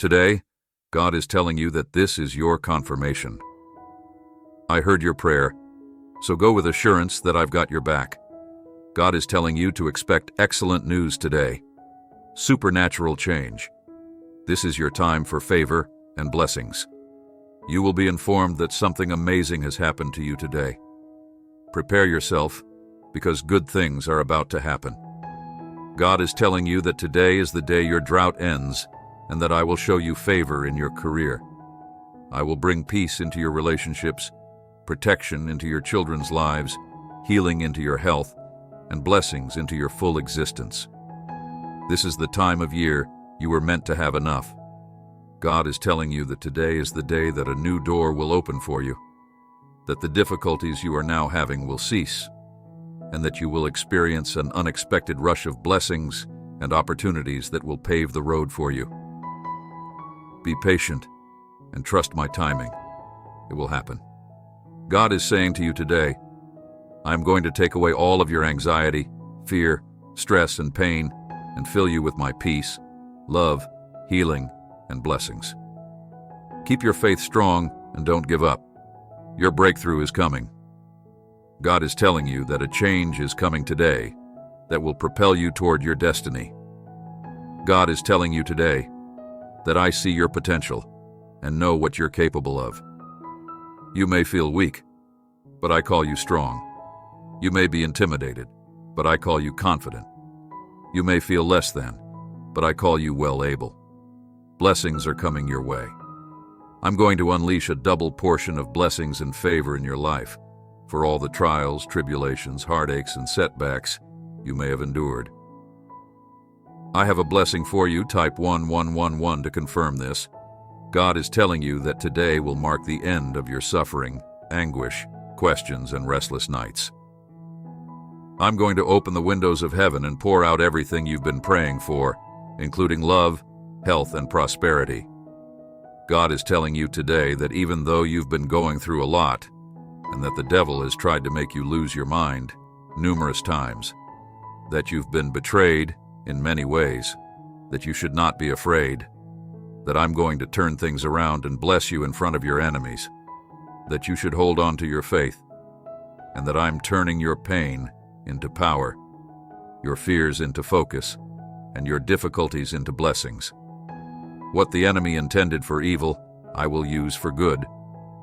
Today, God is telling you that this is your confirmation. I heard your prayer, so go with assurance that I've got your back. God is telling you to expect excellent news today. Supernatural change. This is your time for favor and blessings. You will be informed that something amazing has happened to you today. Prepare yourself, because good things are about to happen. God is telling you that today is the day your drought ends, and that I will show you favor in your career. I will bring peace into your relationships, protection into your children's lives, healing into your health, and blessings into your full existence. This is the time of year you were meant to have enough. God is telling you that today is the day that a new door will open for you, that the difficulties you are now having will cease, and that you will experience an unexpected rush of blessings and opportunities that will pave the road for you. Be patient and trust my timing. It will happen. God is saying to you today, I'm going to take away all of your anxiety, fear, stress, and pain, and fill you with my peace, love, healing, and blessings. Keep your faith strong and don't give up. Your breakthrough is coming. God is telling you that a change is coming today that will propel you toward your destiny. God is telling you today that I see your potential and know what you're capable of. You may feel weak, but I call you strong. You may be intimidated, but I call you confident. You may feel less than, but I call you well able. Blessings are coming your way. I'm going to unleash a double portion of blessings and favor in your life for all the trials, tribulations, heartaches, and setbacks you may have endured. I have a blessing for you, type 1111 to confirm this. God is telling you that today will mark the end of your suffering, anguish, questions, and restless nights. I'm going to open the windows of heaven and pour out everything you've been praying for, including love, health, and prosperity. God is telling you today that even though you've been going through a lot, and that the devil has tried to make you lose your mind numerous times, that you've been betrayed in many ways, that you should not be afraid, that I'm going to turn things around and bless you in front of your enemies, that you should hold on to your faith, and that I'm turning your pain into power, your fears into focus, and your difficulties into blessings. What the enemy intended for evil, I will use for good,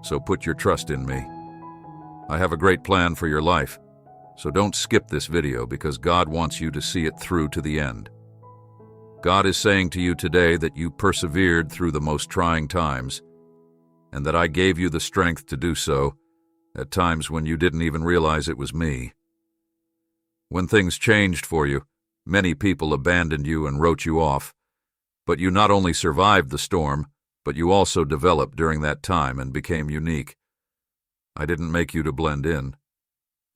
so put your trust in me. I have a great plan for your life, so don't skip this video because God wants you to see it through to the end. God is saying to you today that you persevered through the most trying times, and that I gave you the strength to do so at times when you didn't even realize it was me. When things changed for you, many people abandoned you and wrote you off, but you not only survived the storm, but you also developed during that time and became unique. I didn't make you to blend in.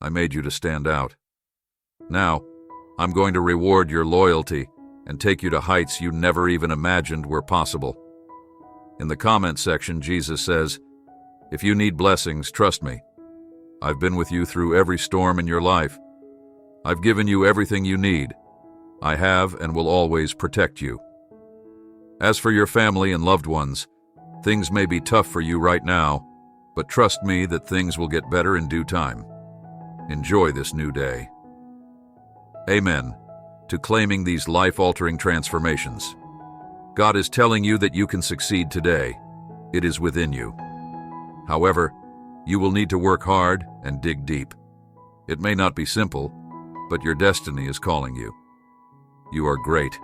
I made you to stand out. Now, I'm going to reward your loyalty and take you to heights you never even imagined were possible. In the comment section, Jesus says, if you need blessings, trust me. I've been with you through every storm in your life. I've given you everything you need. I have and will always protect you. As for your family and loved ones, things may be tough for you right now, but trust me that things will get better in due time. Enjoy this new day. Amen to claiming these life-altering transformations. God is telling you that you can succeed today. It is within you. However, you will need to work hard and dig deep. It may not be simple, but your destiny is calling you. You are great.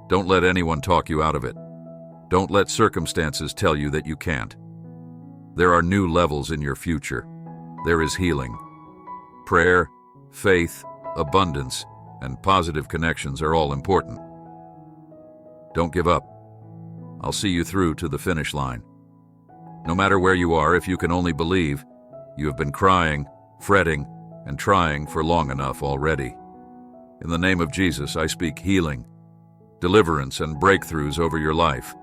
Don't let anyone talk you out of it. Don't let circumstances tell you that you can't. There are new levels in your future. There is healing. Prayer, faith, abundance, and positive connections are all important. Don't give up. I'll see you through to the finish line. No matter where you are, if you can only believe, you have been crying, fretting, and trying for long enough already. In the name of Jesus, I speak healing, deliverance, and breakthroughs over your life.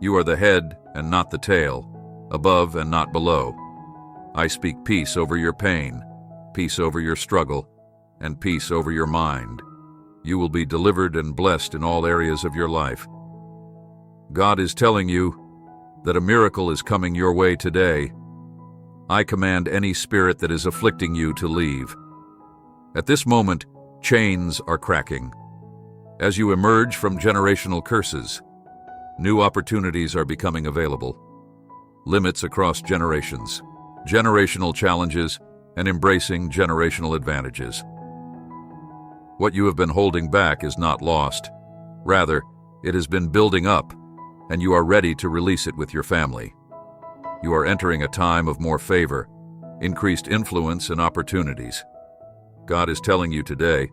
You are the head and not the tail, above and not below. I speak peace over your pain, peace over your struggle, and peace over your mind. You will be delivered and blessed in all areas of your life. God is telling you that a miracle is coming your way today. I command any spirit that is afflicting you to leave. At this moment, chains are cracking. As you emerge from generational curses, new opportunities are becoming available. Limits across generations, generational challenges, and embracing generational advantages. What you have been holding back is not lost. Rather, it has been building up, and you are ready to release it with your family. You are entering a time of more favor, increased influence, and opportunities. God is telling you today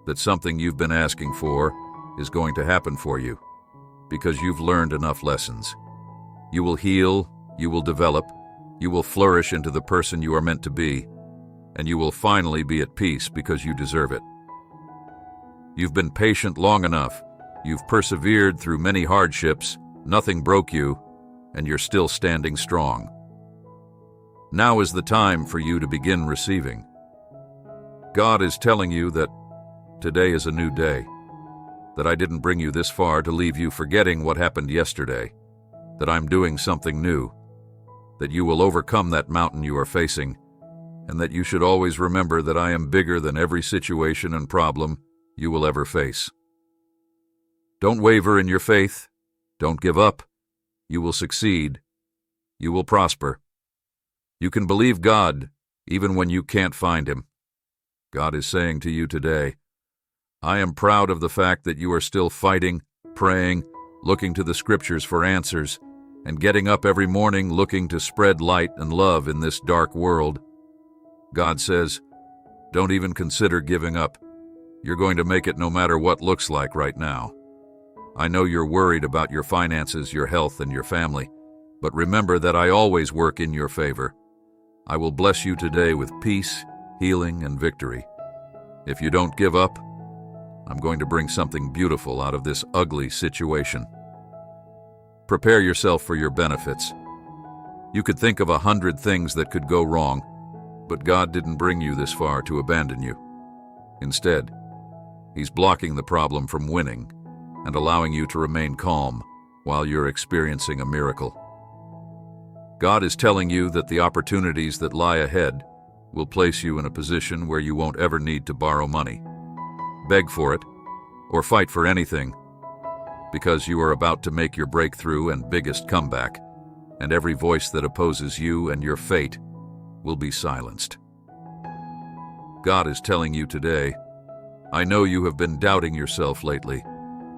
that something you've been asking for is going to happen for you because you've learned enough lessons. You will heal, you will develop, you will flourish into the person you are meant to be, and you will finally be at peace because you deserve it. You've been patient long enough. You've persevered through many hardships. Nothing broke you, and you're still standing strong. Now is the time for you to begin receiving. God is telling you that today is a new day, that I didn't bring you this far to leave you forgetting what happened yesterday, that I'm doing something new, that you will overcome that mountain you are facing, and that you should always remember that I am bigger than every situation and problem you will ever face. Don't waver in your faith. Don't give up. You will succeed. You will prosper. You can believe God even when you can't find Him. God is saying to you today, I am proud of the fact that you are still fighting, praying, looking to the Scriptures for answers, and getting up every morning looking to spread light and love in this dark world. God says, don't even consider giving up. You're going to make it no matter what looks like right now. I know you're worried about your finances, your health, and your family, but remember that I always work in your favor. I will bless you today with peace, healing, and victory. If you don't give up, I'm going to bring something beautiful out of this ugly situation. Prepare yourself for your benefits. You could think of 100 things that could go wrong, but God didn't bring you this far to abandon you. Instead, He's blocking the problem from winning and allowing you to remain calm while you're experiencing a miracle. God is telling you that the opportunities that lie ahead will place you in a position where you won't ever need to borrow money, beg for it, or fight for anything, because you are about to make your breakthrough and biggest comeback, and every voice that opposes you and your fate will be silenced. God is telling you today, I know you have been doubting yourself lately,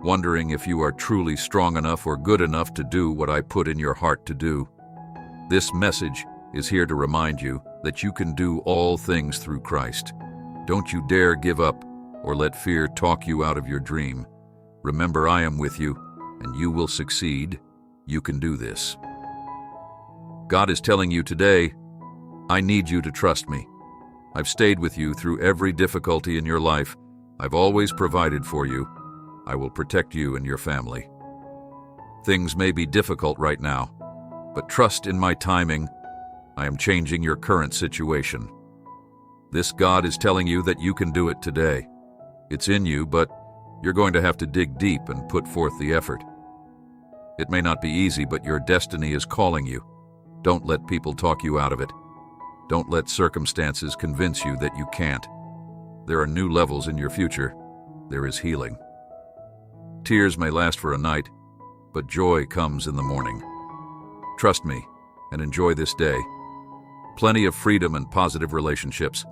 wondering if you are truly strong enough or good enough to do what I put in your heart to do. This message is here to remind you that you can do all things through Christ. Don't you dare give up or let fear talk you out of your dream. Remember, I am with you, and you will succeed. You can do this. God is telling you today, I need you to trust me. I've stayed with you through every difficulty in your life. I've always provided for you. I will protect you and your family. Things may be difficult right now, but trust in my timing. I am changing your current situation. This God is telling you that you can do it today. It's in you, but you're going to have to dig deep and put forth the effort. It may not be easy, but your destiny is calling you. Don't let people talk you out of it. Don't let circumstances convince you that you can't. There are new levels in your future. There is healing. Tears may last for a night, but joy comes in the morning. Trust me and enjoy this day. Plenty of freedom and positive relationships.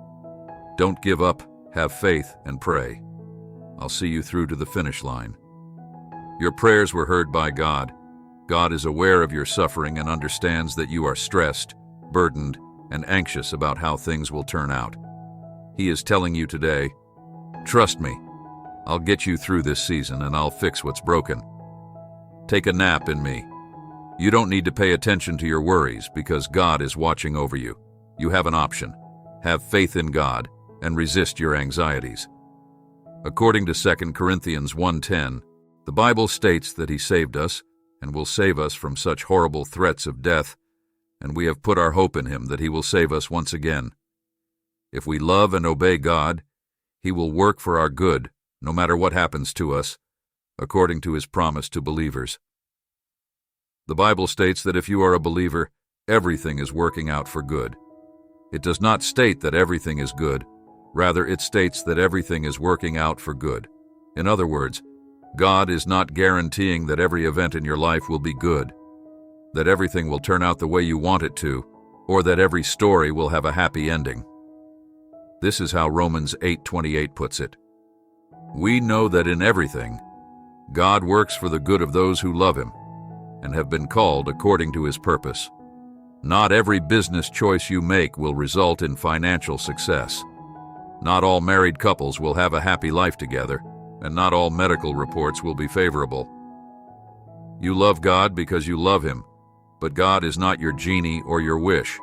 Don't give up, have faith, and pray. I'll see you through to the finish line. Your prayers were heard by God. God is aware of your suffering and understands that you are stressed, burdened, and anxious about how things will turn out. He is telling you today, trust me, I'll get you through this season and I'll fix what's broken. Take a nap in me. You don't need to pay attention to your worries because God is watching over you. You have an option. Have faith in God and resist your anxieties. According to 2 Corinthians 1:10, the Bible states that He saved us and will save us from such horrible threats of death, and we have put our hope in Him that He will save us once again. If we love and obey God, He will work for our good, no matter what happens to us, according to His promise to believers. The Bible states that if you are a believer, everything is working out for good. It does not state that everything is good. Rather, it states that everything is working out for good. In other words, God is not guaranteeing that every event in your life will be good, that everything will turn out the way you want it to, or that every story will have a happy ending. This is how Romans 8:28 puts it. We know that in everything, God works for the good of those who love Him and have been called according to His purpose. Not every business choice you make will result in financial success. Not all married couples will have a happy life together, and not all medical reports will be favorable. You love God because you love Him, but God is not your genie or your wish.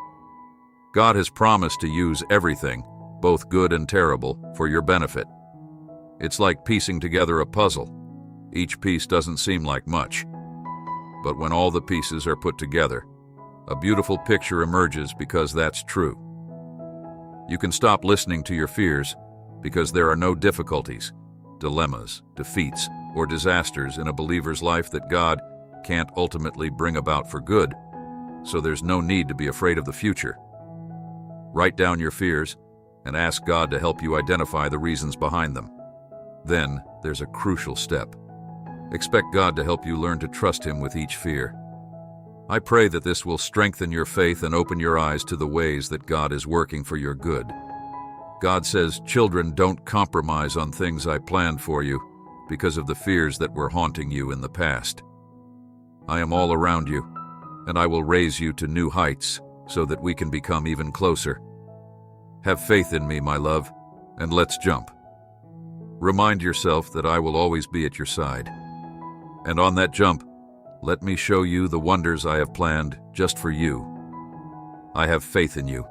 God has promised to use everything, both good and terrible, for your benefit. It's like piecing together a puzzle. Each piece doesn't seem like much, but when all the pieces are put together, a beautiful picture emerges because that's true. You can stop listening to your fears because there are no difficulties, dilemmas, defeats, or disasters in a believer's life that God can't ultimately bring about for good, so there's no need to be afraid of the future. Write down your fears and ask God to help you identify the reasons behind them. Then there's a crucial step. Expect God to help you learn to trust Him with each fear. I pray that this will strengthen your faith and open your eyes to the ways that God is working for your good. God says, "Children, don't compromise on things I planned for you because of the fears that were haunting you in the past. I am all around you, and I will raise you to new heights so that we can become even closer. Have faith in me, my love, and let's jump." Remind yourself that I will always be at your side. And on that jump, let me show you the wonders I have planned just for you. I have faith in you.